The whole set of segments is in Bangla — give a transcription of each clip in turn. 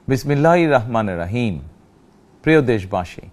বিসমিল্লাহির রহমানির রহিম। প্রিয় দেশবাসী,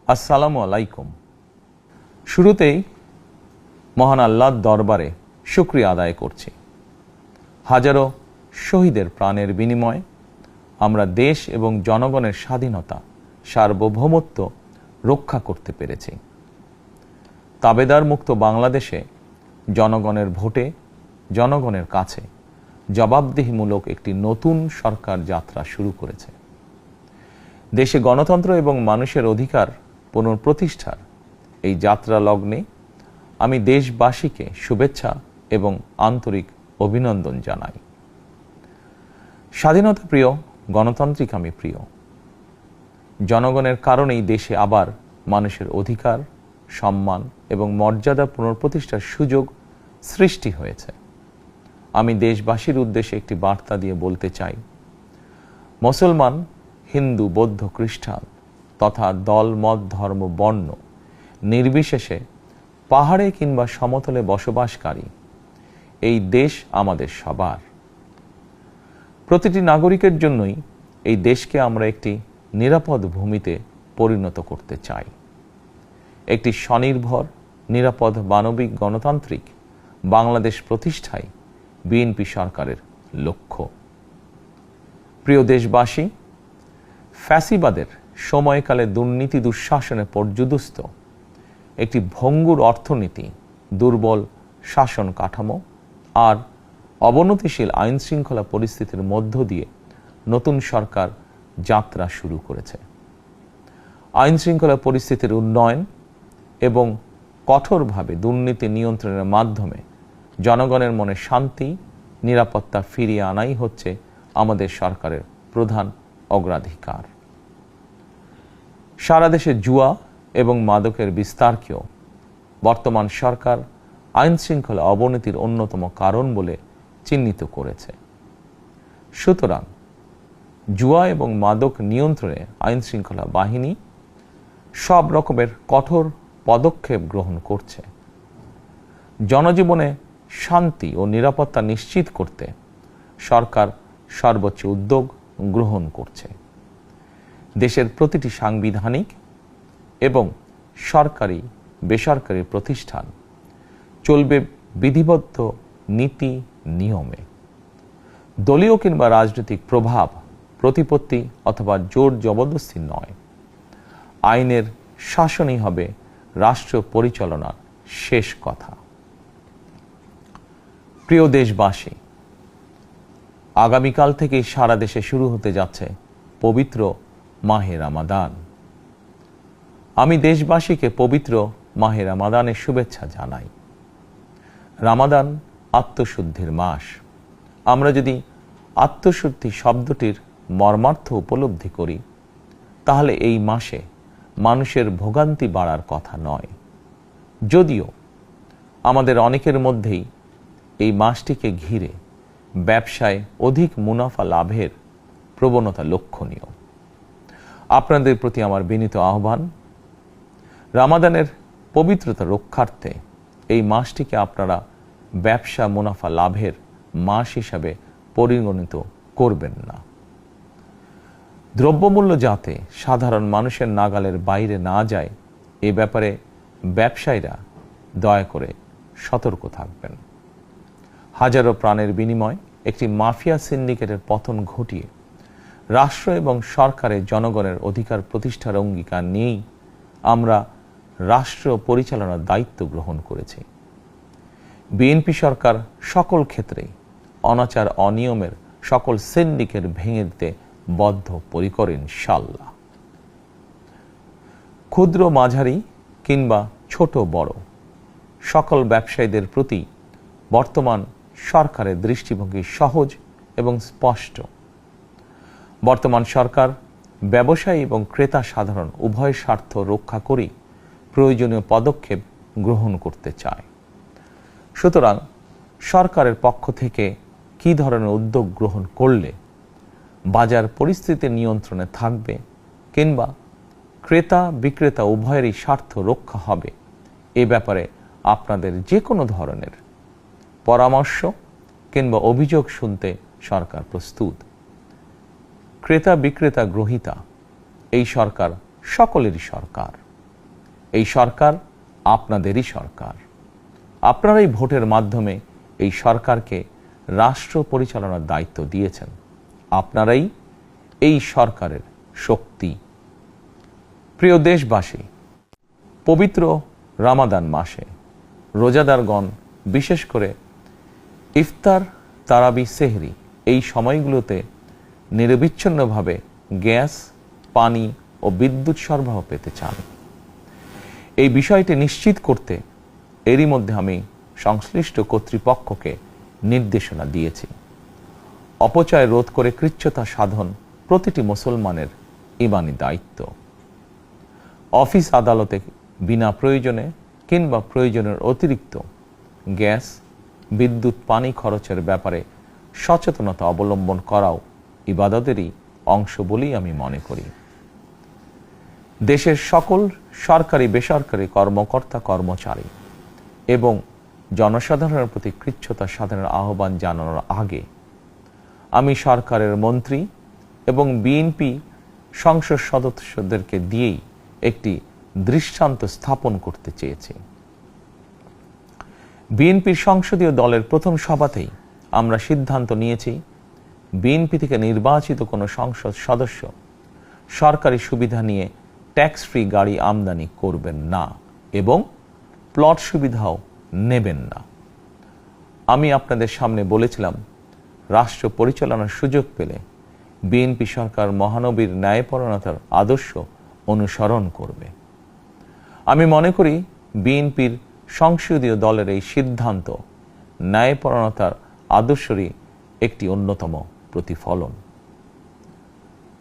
আসসালামু আলাইকুম। শুরুতেই মহান আল্লাহর দরবারে শুকরিয়া আদায় করছি। হাজারো শহীদের প্রাণের বিনিময়ে আমরা দেশ এবং জনগণের স্বাধীনতা, সার্বভৌমত্ব রক্ষা করতে পেরেছি। তাবেদার মুক্ত বাংলাদেশে জনগণের ভোটে জনগণের কাছে জবাবদিহিমূলক একটি নতুন সরকার যাত্রা শুরু করেছে। দেশে গণতন্ত্র এবং মানুষের অধিকার পুনঃপ্রতিষ্ঠার এই যাত্রা লগ্নে আমি দেশবাসীকে শুভেচ্ছা এবং আন্তরিক অভিনন্দন জানাই। স্বাধীনতা প্রিয়, গণতান্ত্রিক আমি প্রিয়। জনগণের কারণেই দেশে আবার মানুষের অধিকার, সম্মান এবং মর্যাদা পুনঃপ্রতিষ্ঠার সুযোগ সৃষ্টি হয়েছে। আমি দেশবাসীর উদ্দেশ্যে একটি বার্তা দিয়ে বলতে চাই, মুসলমান, হিন্দু, বৌদ্ধ, খ্রিস্টান তথা দল, মত, ধর্ম, বর্ণ নির্বিশেষে পাহাড়ে কিংবা সমতলে বসবাসকারী এই দেশ আমাদের সবার। প্রতিটি নাগরিকের জন্যই এই দেশকে আমরা একটি নিরাপদ ভূমিতে পরিণত করতে চাই। একটি স্বনির্ভর, নিরাপদ, মানবিক, গণতান্ত্রিক বাংলাদেশ প্রতিষ্ঠায় বিএনপি সরকারের লক্ষ্য। প্রিয় দেশবাসী, ফ্যাসিবাদের সময়কালে দুর্নীতি দুঃশাসনে পর্যুদস্ত একটি ভঙ্গুর অর্থনীতি, দুর্বল শাসন কাঠামো আর অবনতিশীল আইন শৃঙ্খলা পরিস্থিতির মধ্য দিয়ে নতুন সরকার যাত্রা শুরু করেছে। আইন শৃঙ্খলা পরিস্থিতির উন্নয়ন এবং কঠোরভাবে দুর্নীতি নিয়ন্ত্রণের মাধ্যমে জনগণের মনে শান্তি, নিরাপত্তা ফিরিয়ে আনাই হচ্ছে আমাদের সরকারের প্রধান অগ্রাধিকার। সারা দেশে জুয়া এবং মাদকের বিস্তারকেও বর্তমান সরকার আইন শৃঙ্খলা অবনতির অন্যতম কারণ বলে চিহ্নিত করেছে। সুতরাং জুয়া এবং মাদক নিয়ন্ত্রণে আইন শৃঙ্খলা বাহিনী সব রকমের কঠোর পদক্ষেপ গ্রহণ করছে। জনজীবনে শান্তি ও নিরাপত্তা নিশ্চিত করতে সরকার সর্বোচ্চ উদ্যোগ গ্রহণ করছে। দেশের প্রতিটি সাংবিধানিক এবং সরকারি বেসরকারি প্রতিষ্ঠান চলবে বিধিবদ্ধ নীতি নিয়মে। দলীয় কিংবা রাজনৈতিক প্রভাব, প্রতিপত্তি অথবা জোর জবরদস্তি নয়। আইনের শাসনই হবে রাষ্ট্র পরিচালনার শেষ কথা। প্রিয় দেশবাসী, আগামীকাল থেকে সারা দেশে শুরু হতে যাচ্ছে পবিত্র মাহে রমাদান। আমি দেশবাসীকে পবিত্র মাহে রমাদানের শুভেচ্ছা জানাই। রমাদান আত্মশুদ্ধির মাস। আমরা যদি আত্মশুদ্ধি শব্দটির মর্মার্থ উপলব্ধি করি, তাহলে এই মাসে মানুষের ভোগান্তি বাড়ার কথা নয়। যদিও আমাদের অনেকের মধ্যেই এই মাসটিকে ঘিরে ব্যবসায় অধিক মুনাফা লাভের প্রবণতা লক্ষণীয়। আপনাদের প্রতি আমার বিনীত আহ্বান, রমাদানের পবিত্রতা রক্ষার্থে এই মাসটিকে আপনারা ব্যবসা মুনাফা লাভের মাস হিসাবে পরিগণিত করবেন না। দ্রব্যমূল্য যাতে সাধারণ মানুষের নাগালের বাইরে না যায়, এ ব্যাপারে ব্যবসায়ীরা দয়া করে সতর্ক থাকবেন। হাজারো প্রাণের বিনিময়ে একটি মাফিয়া সিন্ডিকেটের পতন ঘটিয়ে রাষ্ট্র এবং সরকারের জনগণের অধিকার প্রতিষ্ঠার অঙ্গীকার নিয়েই আমরা রাষ্ট্র পরিচালনার দায়িত্ব গ্রহণ করেছি। বিএনপি সরকার সকল ক্ষেত্রেই অনাচার অনিয়মের সকল সিন্ডিকেট ভেঙে দিতে বদ্ধপরিকর ইনশাআল্লাহ। ক্ষুদ্র, মাঝারি কিংবা ছোট বড় সকল ব্যবসায়ীদের প্রতি বর্তমান সরকারের দৃষ্টিভঙ্গি সহজ এবং স্পষ্ট। বর্তমান সরকার ব্যবসায়ী এবং ক্রেতা সাধারণ উভয় স্বার্থ রক্ষা করেই প্রয়োজনীয় পদক্ষেপ গ্রহণ করতে চায়। সুতরাং সরকারের পক্ষ থেকে কী ধরনের উদ্যোগ গ্রহণ করলে বাজার পরিস্থিতি নিয়ন্ত্রণে থাকবে কিংবা ক্রেতা বিক্রেতা উভয়েরই স্বার্থ রক্ষা হবে, এ ব্যাপারে আপনাদের যে কোনো ধরনের পরামর্শ কিংবা অভিযোগ শুনতে সরকার প্রস্তুত। ক্রেতা বিক্রেতা গ্রহীতা, এই সরকার সকলেরই সরকার। এই সরকার আপনাদেরই সরকার। আপনারাই ভোটের মাধ্যমে এই সরকারকে রাষ্ট্র পরিচালনার দায়িত্ব দিয়েছেন। আপনারাই এই সরকারের শক্তি। প্রিয় দেশবাসী, পবিত্র রামাদান মাসে রোজাদারগণ বিশেষ করে ইফতার, তারাবি, সেহরি এই সময়গুলোতে নিরবিচ্ছিন্নভাবে গ্যাস, পানি ও বিদ্যুৎ সরবরাহ পেতে চান। এই বিষয়টি নিশ্চিত করতে এরই মধ্যে আমি সংশ্লিষ্ট কর্তৃপক্ষকে নির্দেশনা দিয়েছি। অপচয় রোধ করে কৃচ্ছ্রতা সাধন প্রতিটি মুসলমানের ঈমানি দায়িত্ব। অফিস আদালতে বিনা প্রয়োজনে কিংবা প্রয়োজনের অতিরিক্ত গ্যাস, বিদ্যুৎ, পানি খরচের ব্যাপারে সচেতনতা অবলম্বন করাও ইবাদতেরই অংশ বলেই আমি মনে করি। দেশের সকল সরকারি বেসরকারি কর্মকর্তা কর্মচারী এবং জনসাধারণের প্রতি কৃচ্ছ্রতা সাধনের আহ্বান জানানোর আগে আমি সরকারের মন্ত্রী এবং বিএনপি সংসদ সদস্যদেরকে দিয়েই একটি দৃষ্টান্ত স্থাপন করতে চেয়েছি। বিএনপির সংসদীয় দলের প্রথম সভাতেই আমরা সিদ্ধান্ত নিয়েছি, বিএনপি থেকে নির্বাচিত কোনো সংসদ সদস্য সরকারি সুবিধা নিয়ে ট্যাক্স ফ্রি গাড়ি আমদানি করবেন না এবং প্লট সুবিধাও নেবেন না। আমি আপনাদের সামনে বলেছিলাম, রাষ্ট্র পরিচালনার সুযোগ পেলে বিএনপি সরকার মহানবীর ন্যায়পরায়ণতার আদর্শ অনুসরণ করবে। আমি মনে করি বিএনপির সংসদীয় দলের এই সিদ্ধান্ত ন্যায়পরায়ণতার আদর্শেরই একটি অন্যতম প্রতিফলন।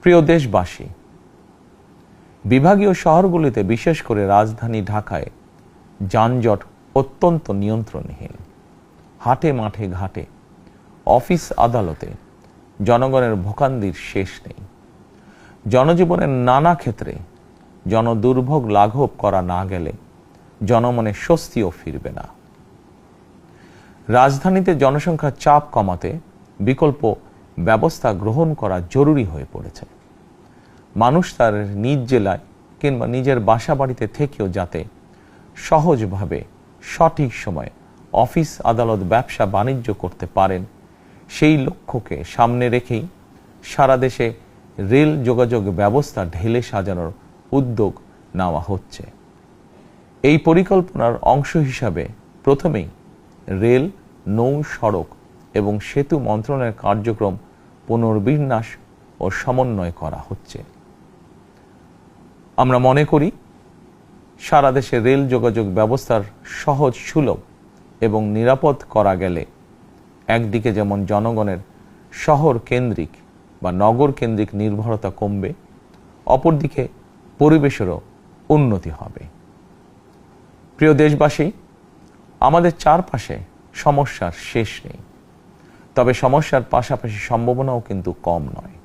প্রিয় দেশবাসী, বিভাগীয় শহরগুলিতে বিশেষ করে রাজধানী ঢাকায় যানজট অত্যন্ত নিয়ন্ত্রণহীন। হাটে মাঠে ঘাটে, অফিস আদালতে জনগণের ভোগান্তির শেষ নেই। জনজীবনের নানা ক্ষেত্রে জনদুর্ভোগ লাঘব করা না গেলে জনমনে স্বস্তিও ফিরবে না। রাজধানীতে জনসংখ্যার চাপ কমাতে বিকল্প ব্যবস্থা গ্রহণ করা জরুরি হয়ে পড়েছে। মানুষ তার নিজ জেলায় কিংবা নিজের বাসা বাড়িতে থেকেও যাতে সহজভাবে সঠিক সময়ে অফিস, আদালত, ব্যবসা বাণিজ্য করতে পারেন, সেই লক্ষ্যকে সামনে রেখেই সারা দেশে রেল যোগাযোগ ব্যবস্থা ঢেলে সাজানোর উদ্যোগ নেওয়া হচ্ছে। এই পরিকল্পনার অংশ হিসাবে প্রথমেই রেল, নৌ, সড়ক এবং সেতু মন্ত্রণালয়ের কার্যক্রম পুনর্বিন্যাস ও সমন্বয় করা হচ্ছে। আমরা মনে করি সারা দেশে রেল যোগাযোগ ব্যবস্থার সহজ, সুলভ এবং নিরাপদ করা গেলে একদিকে যেমন জনগণের শহর কেন্দ্রিক বা নগর কেন্দ্রিক নির্ভরতা কমবে, অপরদিকে পরিবেশেরও উন্নতি হবে। প্রিয় দেশবাসী, আমাদের চারপাশে সমস্যার শেষ নেই, তবে সমস্যার পাশাপাশি সম্ভাবনাও কিন্তু কম নয়।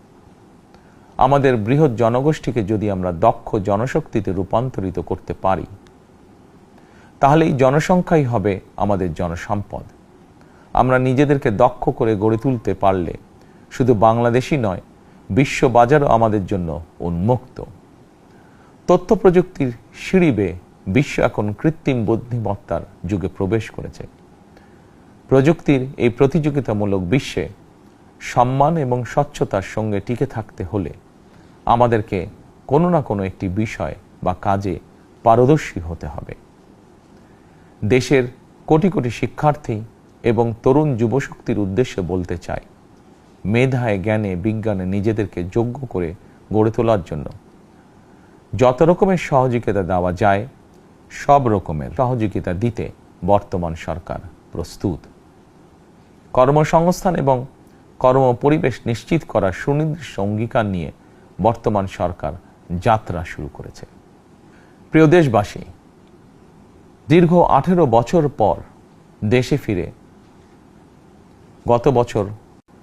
আমাদের বৃহৎ জনগোষ্ঠীকে যদি আমরা দক্ষ জনশক্তিতে রূপান্তরিত করতে পারি, তাহলে এই জনসংখ্যাই হবে আমাদের জনসম্পদ। আমরা নিজেদেরকে দক্ষ করে গড়ে তুলতে পারলে শুধু বাংলাদেশই নয়, বিশ্ব বাজারও আমাদের জন্য উন্মুক্ত। তথ্য প্রযুক্তির সিঁড়ি বেয়ে বিশ্ব এখন কৃত্রিম বুদ্ধিমত্তার যুগে প্রবেশ করেছে। প্রযুক্তির এই প্রতিযোগিতামূলক বিশ্বে সম্মান এবং স্বচ্ছতার সঙ্গে টিকে থাকতে হলে আমাদেরকে কোনো না কোনো একটি বিষয় বা কাজে পারদর্শী হতে হবে। দেশের কোটি কোটি শিক্ষার্থী এবং তরুণ যুবশক্তির উদ্দেশ্যে বলতে চাই, মেধায়, জ্ঞানে, বিজ্ঞানে নিজেদেরকে যোগ্য করে গড়ে তোলার জন্য যত রকমের সহযোগিতা দেওয়া যায়, সব রকমের সহযোগিতা দিতে বর্তমান সরকার প্রস্তুত। কর্মসংস্থান এবং কর্মপরিবেশ নিশ্চিত করার সুনির্দিষ্ট অঙ্গীকার নিয়ে বর্তমান সরকার যাত্রা শুরু করেছে। প্রিয় দেশবাসী, দীর্ঘ 18 বছর পর দেশে ফিরে গত বছর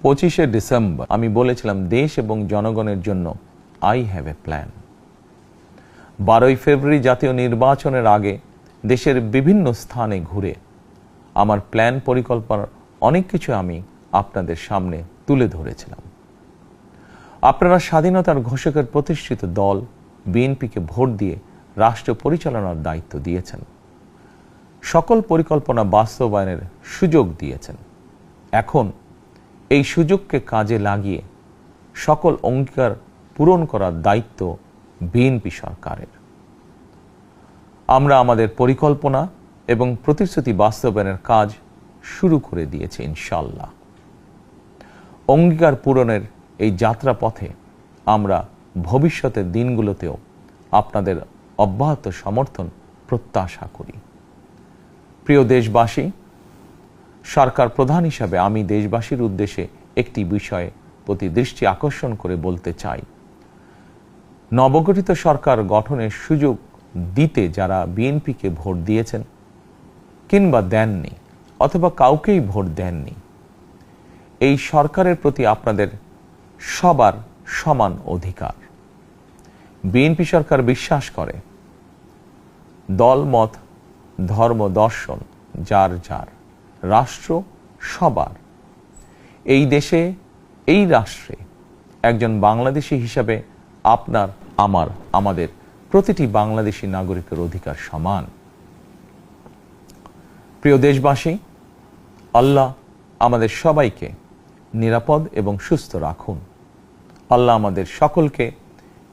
25শে ডিসেম্বর আমি বলেছিলাম, দেশ এবং জনগণের জন্য আই হ্যাভ এ প্ল্যান। 12ই ফেব্রুয়ারি জাতীয় নির্বাচনের আগে দেশের বিভিন্ন স্থানে ঘুরে আমার প্ল্যান, পরিকল্পনার অনেক কিছু আমি আপনাদের সামনে তুলে ধরেছিলাম। আপনারা স্বাধীনতার ঘোষকের প্রতিষ্ঠিত দল বিএনপিকে ভোট দিয়ে রাষ্ট্র পরিচালনার দায়িত্ব দিয়েছেন, সকল পরিকল্পনা বাস্তবায়নের সুযোগ দিয়েছেন। এখন এই সুযোগকে কাজে লাগিয়ে সকল অঙ্গীকার পূরণ করার দায়িত্ব বিএনপি সরকারের। আমরা আমাদের পরিকল্পনা এবং প্রতিশ্রুতি বাস্তবায়নের কাজ শুরু করে দিয়েছি ইনশাআল্লাহ। অঙ্গীকার পূরণের এই যাত্রাপথে আমরা ভবিষ্যতের দিনগুলোতেও আপনাদের অব্যাহত সমর্থন প্রত্যাশা করি। প্রিয় দেশবাসী, সরকার প্রধান হিসাবে আমি দেশবাসীর উদ্দেশ্যে একটি বিষয়ে প্রতি দৃষ্টি আকর্ষণ করে বলতে চাই। নবগঠিত সরকার গঠনের সুযোগ দিতে যারা বিএনপিকে ভোট দিয়েছেন কিংবা দেননি অথবা কাউকেই ভোট দেননি, এই সরকারের প্রতি আপনাদের সবার সমান অধিকার। বিএনপি সরকার বিশ্বাস করে দল মত ধর্ম দর্শন যার যার, রাষ্ট্র সবার। এই দেশে এই রাষ্ট্রে একজন বাংলাদেশী হিসাবে আপনার আমার আমাদের প্রতিটি বাংলাদেশী নাগরিকের অধিকার সমান। প্রিয় দেশবাসী, আল্লাহ আমাদের সবাইকে নিরাপদ এবং সুস্থ রাখুন। আল্লাহ আমাদের সকলকে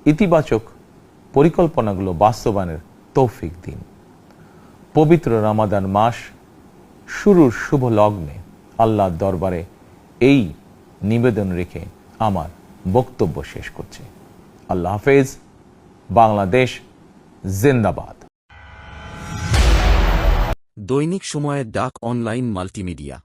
ইতিবাচক পরিকল্পনাগুলো বাস্তবায়নের তৌফিক দিন। পবিত্র রমাদান মাস শুরুর শুভ লগ্নে আল্লাহর দরবারে এই নিবেদন রেখে আমার বক্তব্য শেষ করছি। আল্লাহ হাফেজ। বাংলাদেশ জিন্দাবাদ। দৈনিক সময়ের ডাক অনলাইন মাল্টিমিডিয়া।